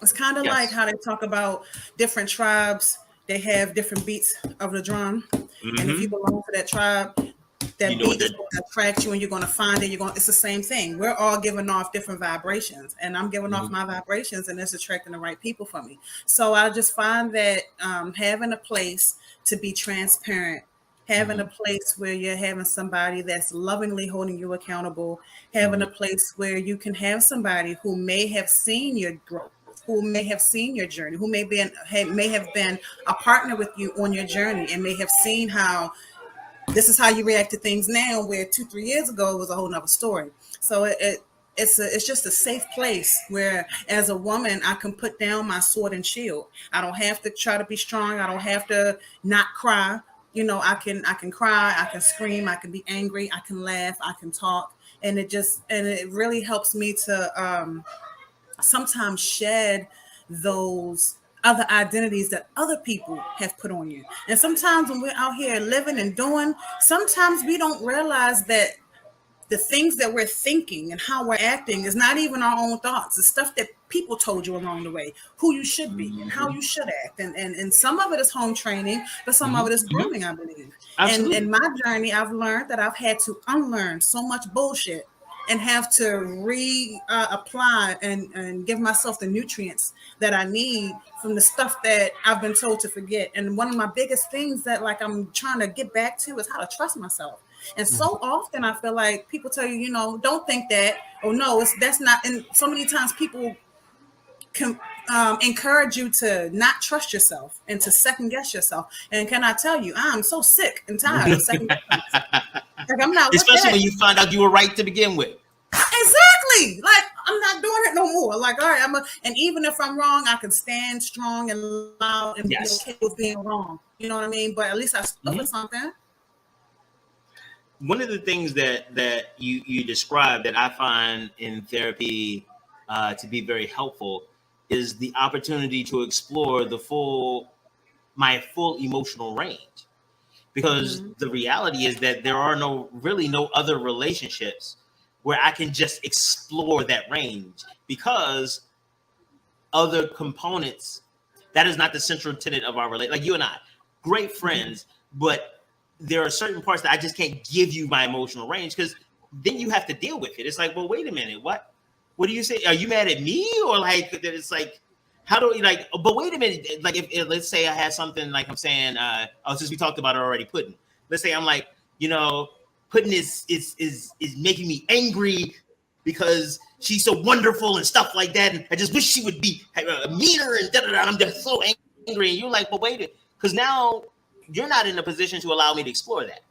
It's kind of like Yes. how they talk about different tribes. They have different beats of the drum, and if you belong to that tribe, You that know what beat is the going to attract you, and you're going to find it. It's the same thing. We're all giving off different vibrations, and I'm giving off my vibrations, and it's attracting the right people for me. So I just find that having a place to be transparent, having a place where you're having somebody that's lovingly holding you accountable, having a place where you can have somebody who may have seen your growth, who may have seen your journey, who may have been a partner with you on your journey, and may have seen how this is how you react to things now, where 2-3 years ago it was a whole nother story. So it's just a safe place where, as a woman, I can put down my sword and shield. I don't have to try to be strong. I don't have to not cry. I can cry, I can scream, I can be angry, I can laugh, I can talk, and it really helps me to sometimes shed those other identities that other people have put on you. And sometimes when we're out here living and doing, sometimes we don't realize that the things that we're thinking and how we're acting is not even our own thoughts. It's stuff that people told you along the way, who you should be and how you should act. And some of it is home training, but some of it is grooming, I believe. Absolutely. And in my journey, I've learned that I've had to unlearn so much bullshit and have to apply and give myself the nutrients that I need from the stuff that I've been told to forget. And one of my biggest things that I'm trying to get back to is how to trust myself. And so often I feel like people tell you, don't think that, or no, that's not. And so many times people can encourage you to not trust yourself and to second guess yourself. And can I tell you, I'm so sick and tired of second guessing myself. I'm not, especially when you find out you were right to begin with. Exactly. I'm not doing it no more. All right, and even if I'm wrong, I can stand strong and loud and be okay with being wrong. You know what I mean? But at least I stood for something. One of the things that you described that I find in therapy to be very helpful is the opportunity to explore my full emotional range. Because the reality is that there are no other relationships where I can just explore that range, because other components, that is not the central tenet of our relationship. Like you and I, great friends, but there are certain parts that I just can't give you my emotional range, because then you have to deal with it. It's like, well, wait a minute, what do you say? Are you mad at me? Or it's like, how do we but wait a minute, if let's say I had something like I'm saying, since we talked about it already, Puddin'. Let's say I'm like, Puddin' is making me angry because she's so wonderful and stuff like that. And I just wish she would be meaner and da-da-da. I'm just so angry. And you're like, but wait, because now you're not in a position to allow me to explore that.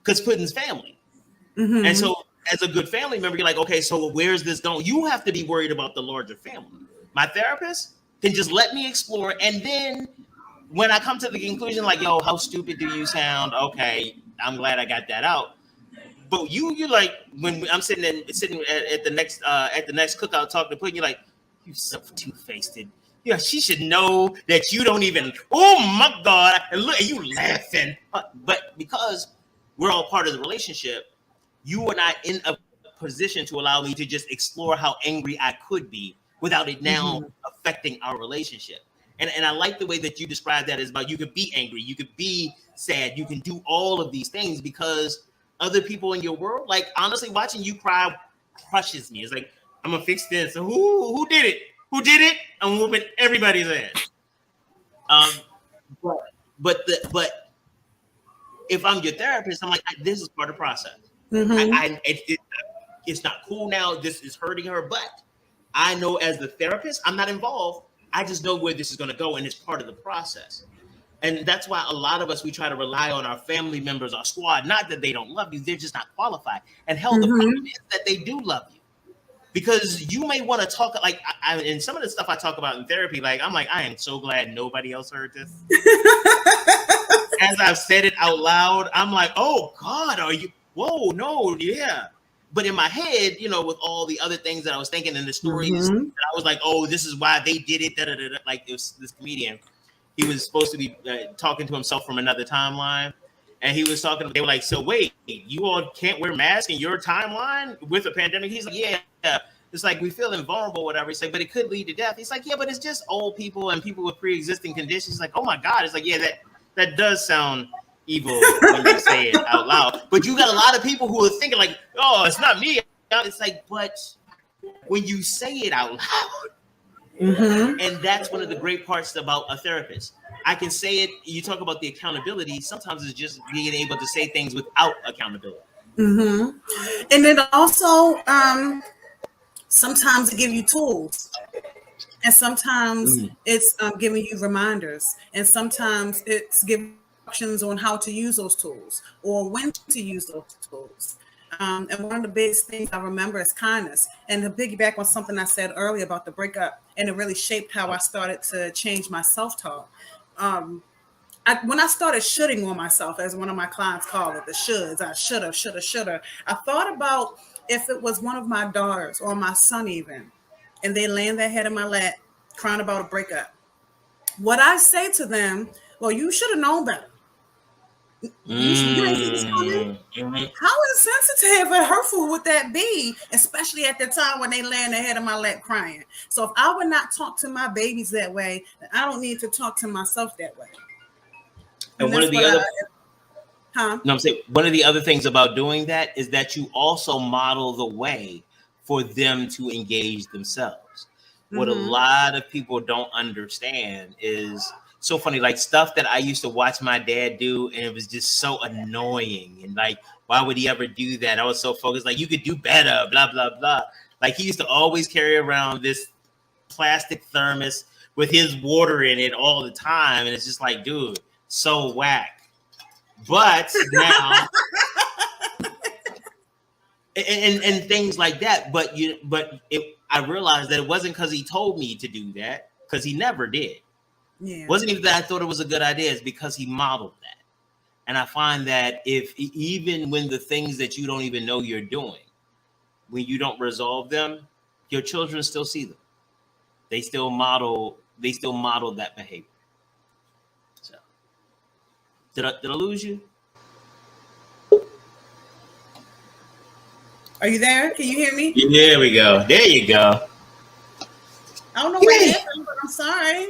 Because Puddin's family. And so as a good family member, you're like, okay, so where's this going? You have to be worried about the larger family. My therapist can just let me explore. And then when I come to the conclusion, like, yo, how stupid do you sound? Okay, I'm glad I got that out. But you're like, when I'm sitting at the next cookout talking to Puddin', you're like, you so two-faced. Yeah, she should know that you don't even, oh my God, and look at you laughing. But because we're all part of the relationship, you are not in a position to allow me to just explore how angry I could be without it now affecting our relationship. And I like the way that you described that, as about you could be angry, you could be sad, you can do all of these things because other people in your world, like honestly, watching you cry crushes me. It's like, I'm gonna fix this. So who did it? Who did it? I'm whooping everybody's ass. But if I'm your therapist, I'm like, this is part of the process. It's not cool now. This is hurting her, but I know as the therapist, I'm not involved. I just know where this is going to go, and it's part of the process. And that's why a lot of us, we try to rely on our family members, our squad. Not that they don't love you, they're just not qualified. And hell, the problem is that they do love you. Because you may want to talk, like, and some of the stuff I talk about in therapy, like, I'm like, I am so glad nobody else heard this. As I've said it out loud, I'm like, oh God, are you, whoa, no, yeah. But in my head, with all the other things that I was thinking in the stories, I was like, oh, this is why they did it. Da, da, da, da. Like, it was this comedian, he was supposed to be talking to himself from another timeline. And he was talking, they were like, so wait, you all can't wear masks in your timeline with a pandemic? He's like, yeah, It's like we feel invulnerable, whatever. It's like, but it could lead to death. It's like, yeah, but it's just old people and people with pre-existing conditions. It's like, oh my God. It's like, yeah, that does sound evil when you say it out loud. But you got a lot of people who are thinking like, oh, it's not me. It's like, but when you say it out loud, and that's one of the great parts about a therapist. I can say it. You talk about the accountability. Sometimes it's just being able to say things without accountability. And then also, sometimes it give you tools, and sometimes it's giving you reminders, and sometimes it's giving instructions on how to use those tools or when to use those tools. And one of the biggest things I remember is kindness. And to piggyback on something I said earlier about the breakup, and it really shaped how I started to change my self-talk. When I started shoulding on myself, as one of my clients called it, the shoulds, I shoulda. I thought about if it was one of my daughters or my son even, and they land their head in my lap crying about a breakup. What I say to them, well, you should have known better. You didn't see this coming? How insensitive and hurtful would that be, especially at the time when they land their head in my lap crying? So if I would not talk to my babies that way, then I don't need to talk to myself that way. And one of the other, I'm saying one of the other things about doing that is that you also model the way for them to engage themselves. What a lot of people don't understand is so funny, like stuff that I used to watch my dad do, and it was just so annoying. And like, why would he ever do that? I was so focused, like, you could do better, blah, blah, blah. Like, he used to always carry around this plastic thermos with his water in it all the time. And it's just like, dude, so whack. But now, and things like that. But I realized that it wasn't because he told me to do that, because he never did. Yeah. Wasn't even that I thought it was a good idea. It's because he modeled that. And I find that even when the things that you don't even know you're doing, when you don't resolve them, your children still see them. They still model that behavior. So did I lose you? Are you there? Can you hear me? There we go. There you go. I don't know what happened, but I'm sorry.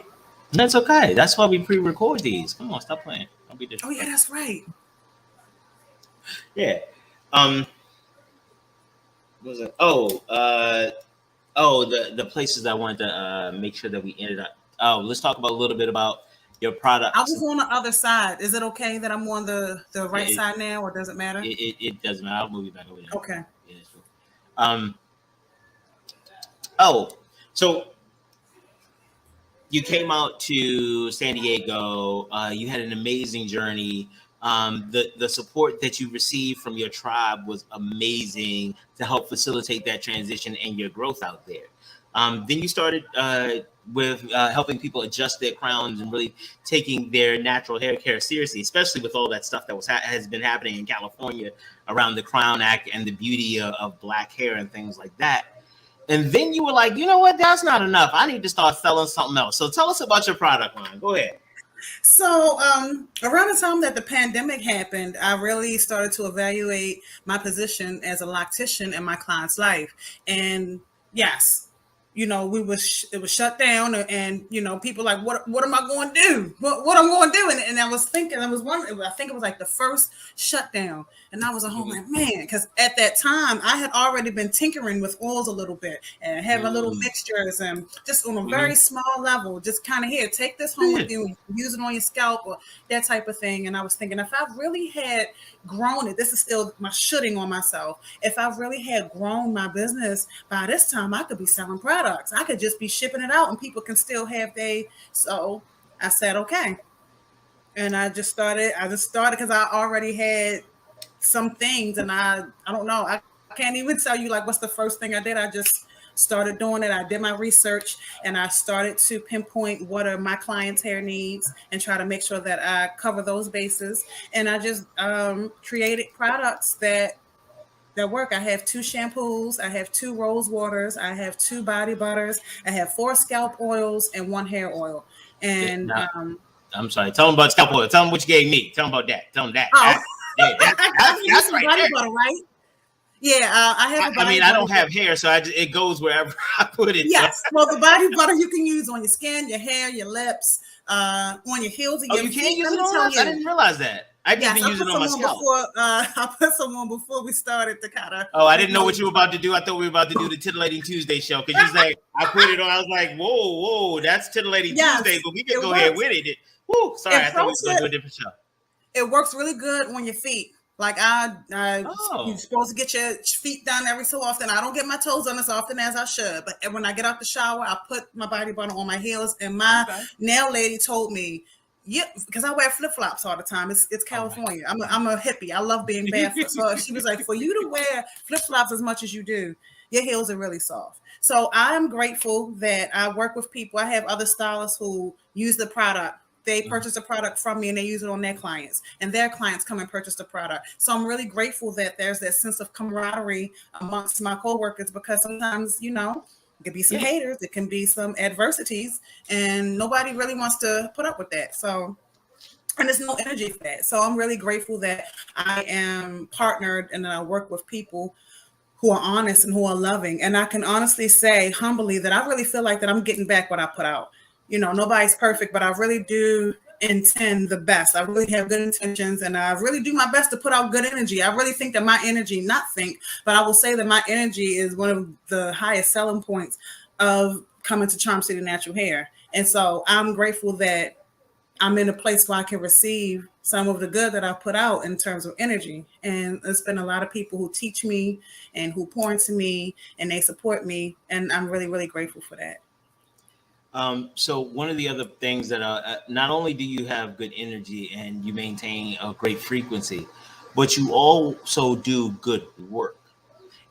That's okay. That's why we pre-record these. Come on, stop playing. Don't be disrespectful. Oh yeah, that's right. Yeah. What was it? The places I wanted to make sure that we ended up. Oh, let's talk about a little bit about your product. I was on the other side. Is it okay that I'm on the right side now, or does it matter? It doesn't matter. I'll move you back over there. Okay. Yeah, sure. So you came out to San Diego. You had an amazing journey. The support that you received from your tribe was amazing to help facilitate that transition and your growth out there. Then you started with helping people adjust their crowns and really taking their natural hair care seriously, especially with all that stuff that has been happening in California around the Crown Act and the beauty of Black hair and things like that. And then you were like, you know what? That's not enough. I need to start selling something else. So tell us about your product line. Go ahead. So around the time that the pandemic happened, I really started to evaluate my position as a loctician in my client's life. And yes, it was shut down, and people like, what am I going to do? What I'm going to do? And I was thinking, I was wondering, I think it was like the first shutdown, and I was at home like, man, because at that time I had already been tinkering with oils a little bit and having little mixtures and just on a very small level, just kind of here, take this home with you, use it on your scalp or that type of thing. And I was thinking, if I really had grown it, this is still my shooting on myself. If I really had grown my business by this time, I could be selling products. I could just be shipping it out and people can still have so I said, okay. And I just started because I already had some things, and I don't know. I can't even tell you like what's the first thing I did. I just started doing it. I did my research and I started to pinpoint what are my clients' hair needs and try to make sure that I cover those bases. And I just created products that work. I have 2 shampoos, I have 2 rose waters, I have 2 body butters, I have 4 scalp oils and 1 hair oil. And I'm sorry, tell them about scalp oil. Tell them what you gave me. Tell them about that. Tell them that. Oh, that's right. Body butter, right? Yeah, I have a body I mean, butter. I don't have hair, so it goes wherever I put it. Yes, well, the body butter you can use on your skin, your hair, your lips, on your heels and Oh, your you can't feet. use Let it me on tell us? I you. didn't realize that. I just Yes, been I using put it on my some on scalp. before. I put some on before we started to kind of. Oh, I didn't know what you were about to do. I thought we were about to do the Titillating Tuesday show because you say I put it on. I was like, whoa, that's Titillating Tuesday, but we could go ahead with it. Woo, sorry, I thought we were going to do a different show. It works really good on your feet. Like you're supposed to get your feet done every so often. I don't get my toes done as often as I should, but when I get out the shower, I put my body butter on my heels. And my nail lady told me, yeah, because I wear flip flops all the time. It's California. I'm a hippie. I love being barefoot. So she was like, for you to wear flip flops as much as you do, your heels are really soft. So I'm grateful that I work with people. I have other stylists who use the product. They purchase a product from me and they use it on their clients, and their clients come and purchase the product. So I'm really grateful that there's that sense of camaraderie amongst my coworkers, because sometimes, it could be some haters, it can be some adversities, and nobody really wants to put up with that. So, and there's no energy for that. So I'm really grateful that I am partnered and that I work with people who are honest and who are loving. And I can honestly say humbly that I really feel like that I'm getting back what I put out. Nobody's perfect, but I really do intend the best. I really have good intentions, and I really do my best to put out good energy. I really think that my energy, but I will say that my energy is one of the highest selling points of coming to Charm City Natural Hair. And so I'm grateful that I'm in a place where I can receive some of the good that I put out in terms of energy. And there's been a lot of people who teach me and who pour into me and they support me. And I'm really, really grateful for that. So one of the other things that not only do you have good energy and you maintain a great frequency, but you also do good work.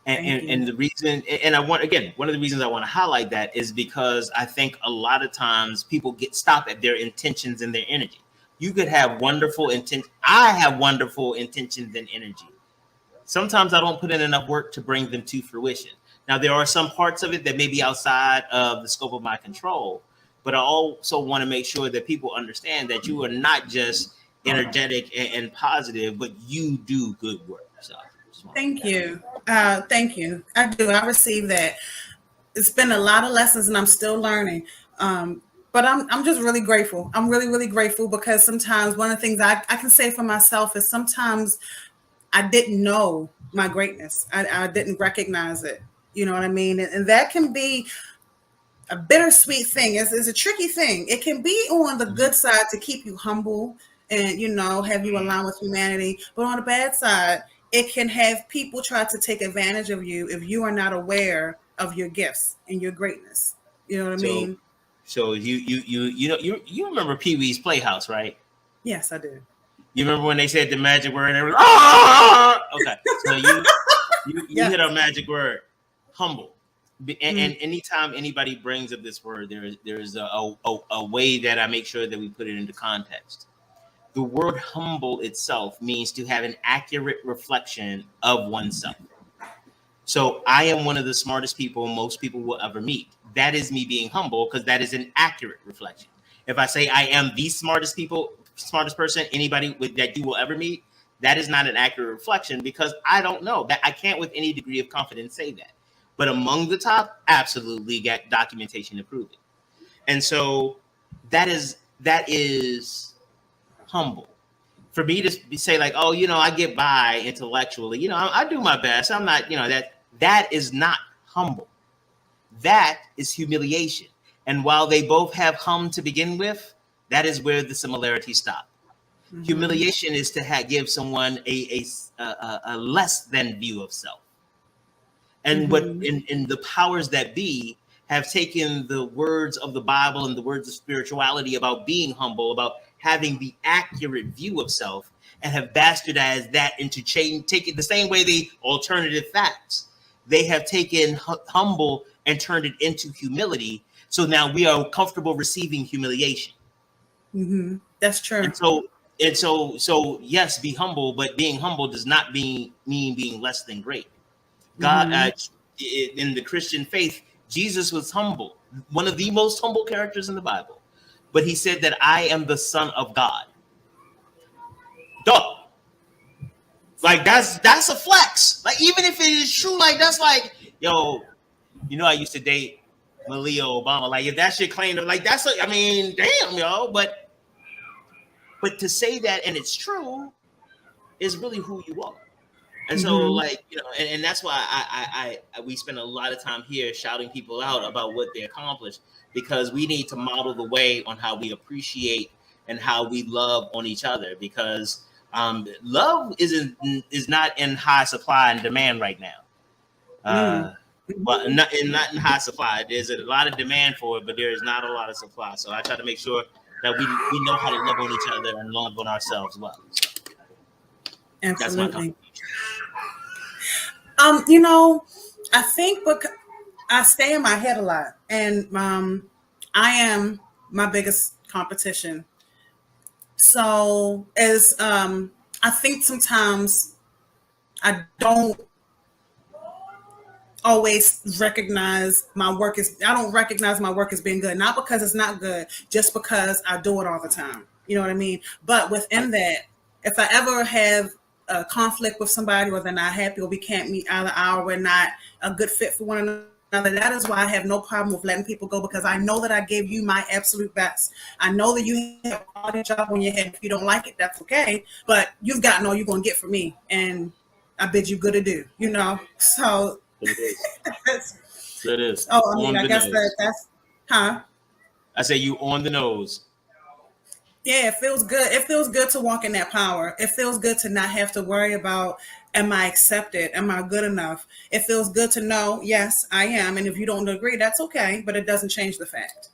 And the reason, and one of the reasons I want to highlight that is because I think a lot of times people get stopped at their intentions and their energy. You could have wonderful intent. I have wonderful intentions and energy. Sometimes I don't put in enough work to bring them to fruition. Now, there are some parts of it that may be outside of the scope of my control, but I also want to make sure that people understand that you are not just energetic and positive, but you do good work. So, thank you. Thank you. I do. I receive that. It's been a lot of lessons and I'm still learning. But I'm just really grateful. I'm really, really grateful because sometimes one of the things I can say for myself is sometimes I didn't know my greatness. I didn't recognize it. You know what I mean? And that can be a bittersweet thing. It's a tricky thing. It can be on the good side to keep you humble and, have you align with humanity. But on the bad side, it can have people try to take advantage of you if you are not aware of your gifts and your greatness. You know what I mean? So you remember Pee Wee's Playhouse, right? Yes, I do. You remember when they said the magic word and everything? Ah! Okay, so you hit a magic word, humble. And anytime anybody brings up this word, there is a way that I make sure that we put it into context. The word humble itself means to have an accurate reflection of oneself. So I am one of the smartest people most people will ever meet. That is me being humble because that is an accurate reflection. If I say I am the smartest person, anybody that you will ever meet, that is not an accurate reflection because I don't know that. I can't with any degree of confidence say that. But among the top, absolutely get documentation to prove it. And so that is humble. For me to say like, oh, I get by intellectually, I do my best. I'm not, that is not humble. That is humiliation. And while they both have hum to begin with, that is where the similarities stop. Mm-hmm. Humiliation is to give someone a less than view of self. And what in the powers that be have taken the words of the Bible and the words of spirituality about being humble, about having the accurate view of self, and have bastardized that into taking the same way the alternative facts. They have taken humble and turned it into humility. So now we are comfortable receiving humiliation. Mm-hmm. That's true. And so yes, be humble, but being humble does not mean being less than great. God, in the Christian faith, Jesus was humble, one of the most humble characters in the Bible. But he said that I am the Son of God. Duh. Like that's a flex. Like even if it is true, like that's like, yo, I used to date Malia Obama. Like if that shit claimed, like that's I mean, damn, yo. But to say that and it's true is really who you are. And so, like, and that's why we spend a lot of time here shouting people out about what they accomplished, because we need to model the way on how we appreciate and how we love on each other, because love is not in high supply and demand right now. But not in high supply. There's a lot of demand for it, but there is not a lot of supply. So I try to make sure that we know how to love on each other and love on ourselves well. So Absolutely. I think I stay in my head a lot, and I am my biggest competition. So as I think sometimes I don't always recognize my work I don't recognize my work as being good, not because it's not good, just because I do it all the time. You know what I mean? But within that, if I ever have a conflict with somebody, or they're not happy, or we can't meet eye to eye, or we're not a good fit for one another, that is why I have no problem with letting people go, because I know that I gave you my absolute best. I know that you have all the job on your head. If you don't like it, that's okay. But you've gotten all you're going to get from me, and I bid you good adieu. So it is. Oh, I mean, I guess that's I say you on the nose. Yeah, it feels good. It feels good to walk in that power. It feels good to not have to worry about, am I accepted? Am I good enough? It feels good to know, yes, I am. And if you don't agree, that's okay. But it doesn't change the fact.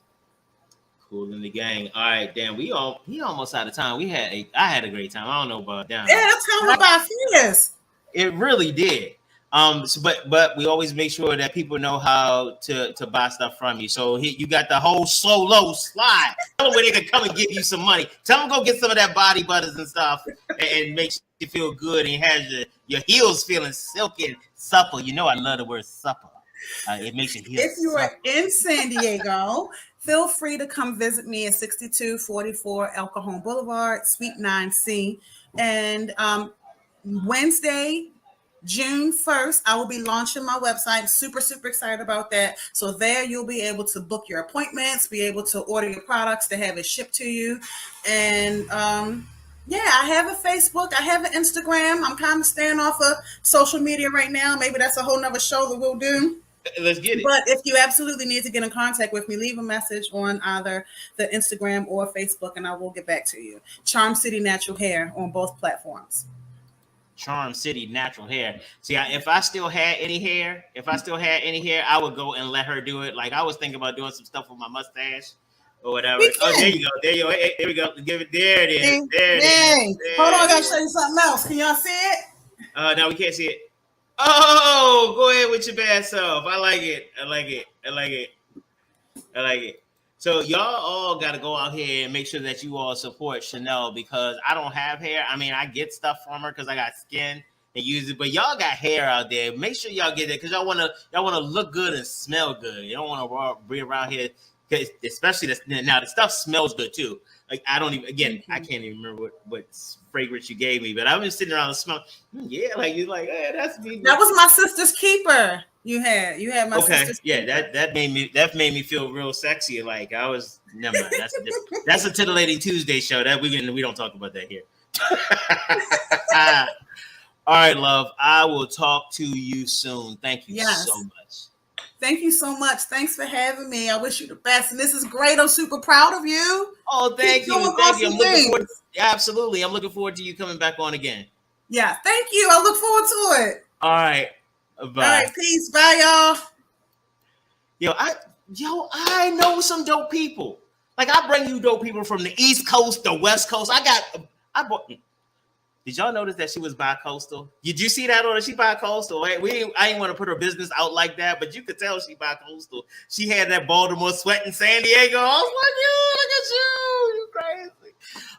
Cool in the gang. All right, damn, we almost out of time. I had a great time. I don't know about down. Yeah, that's how about this. It really did. But we always make sure that people know how to buy stuff from you. So you got the whole low slide. Tell them where they can come and give you some money. Tell them go get some of that body butters and stuff, and make you feel good, and has your heels feeling silky and supple. I love the word supple. It makes your heels. If you are in San Diego, feel free to come visit me at 6244 El Cajon Boulevard, Suite 9C, and Wednesday, June 1st, I will be launching my website. Super, super excited about that. So there you'll be able to book your appointments, be able to order your products, to have it shipped to you. And I have a Facebook. I have an Instagram. I'm kind of staying off of social media right now. Maybe that's a whole nother show that we'll do. Let's get it. But if you absolutely need to get in contact with me, leave a message on either the Instagram or Facebook, and I will get back to you. Charm City Natural Hair on both platforms. Charm City Natural Hair. See, if I still had any hair, I would go and let her do it. Like I was thinking about doing some stuff with my mustache or whatever. Oh, there you go. There we go. Give it. There it is. There it is. Hold on, I gotta show you something else. Can y'all see it? No, we can't see it. Oh, go ahead with your bad self. I like it. So y'all all got to go out here and make sure that you all support Shanel, because I don't have hair. I mean, I get stuff from her because I got skin and use it, but y'all got hair out there. Make sure y'all get it, because y'all want to look good and smell good. You don't want to be around here, especially now the stuff smells good too. Like I can't even remember what fragrance you gave me, but I was sitting around and smelling. Yeah, like you're like, hey, that's me. That was my sister's keeper. You had my sister's keeper. that made me feel real sexy. Like I was never mind. That's a Titillating Tuesday show. That we don't talk about that here. All right, love. I will talk to you soon. Thank you so much. Thank you so much. Thanks for having me. I wish you the best. And this is great. I'm super proud of you. Oh, thank you. Thank you. I'm looking forward. Absolutely. I'm looking forward to you coming back on again. Yeah. Thank you. I look forward to it. All right. Bye. All right. Peace. Bye, y'all. I know some dope people. Like I bring you dope people from the East Coast, the West Coast. Did y'all notice that she was bi-coastal? Did you see that, or she bi-coastal? I didn't want to put her business out like that, but you could tell she bi-coastal. She had that Baltimore sweat in San Diego. I was like, look at you, crazy.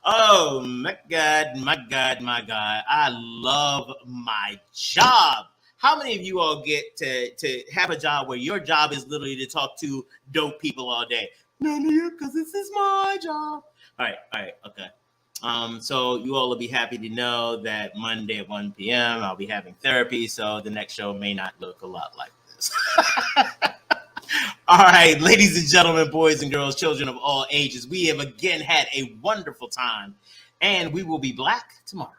Oh my God. I love my job. How many of you all get to have a job where your job is literally to talk to dope people all day? None of you, because this is my job. All right, okay. So you all will be happy to know that Monday at 1 p.m. I'll be having therapy, so the next show may not look a lot like this. All right, ladies and gentlemen, boys and girls, children of all ages, we have again had a wonderful time, and we will be black tomorrow.